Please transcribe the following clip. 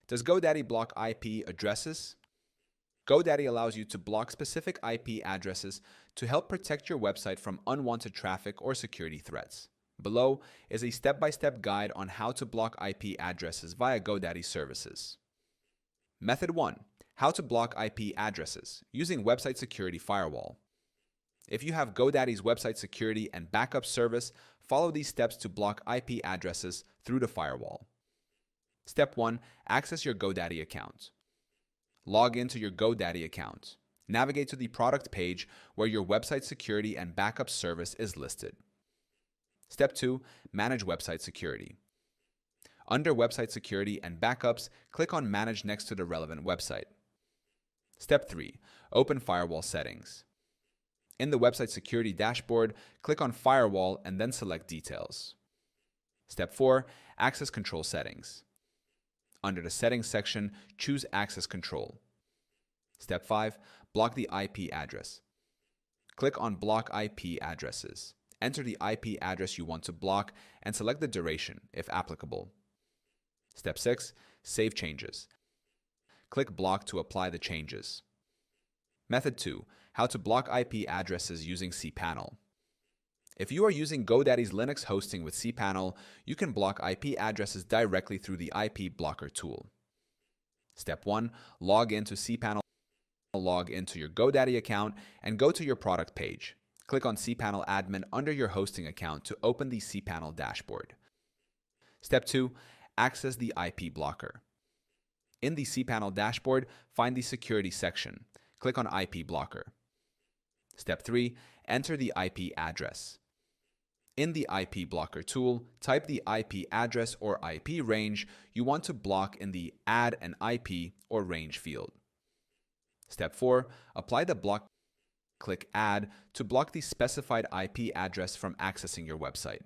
Does GoDaddy block IP addresses? GoDaddy allows you to block specific IP addresses to help protect your website from unwanted traffic or security threats. Below is a step-by-step guide on how to block IP addresses via GoDaddy services. Method 1. How to block IP addresses using Website Security Firewall. If you have GoDaddy's website security and backup service, follow these steps to block IP addresses through the firewall. Step 1. Access your GoDaddy account. Log into your GoDaddy account. Navigate to the product page where your website security and backup service is listed. Step 2. Manage website security. Under Website Security and Backups, click on Manage next to the relevant website. Step 3. Open Firewall Settings. In the Website Security dashboard, click on Firewall and then select Details. Step 4. Access Control Settings. Under the Settings section, choose Access Control. Step 5. Block the IP address. Click on Block IP Addresses. Enter the IP address you want to block and select the duration, if applicable. Step 6. Save changes. Click Block to apply the changes. Method 2. How to block IP addresses using cPanel. If you are using GoDaddy's Linux hosting with cPanel, you can block IP addresses directly through the IP blocker tool. Step 1. Log into cPanel. Log into your GoDaddy account and go to your product page. Click on cPanel Admin under your hosting account to open the cPanel dashboard. Step 2. Access the IP blocker. In the cPanel dashboard, find the Security section. Click on IP blocker. Step 3. Enter the IP address. In the IP blocker tool, type the IP address or IP range you want to block in the Add an IP or range field. Step 4. Apply the block. Click Add to block the specified IP address from accessing your website.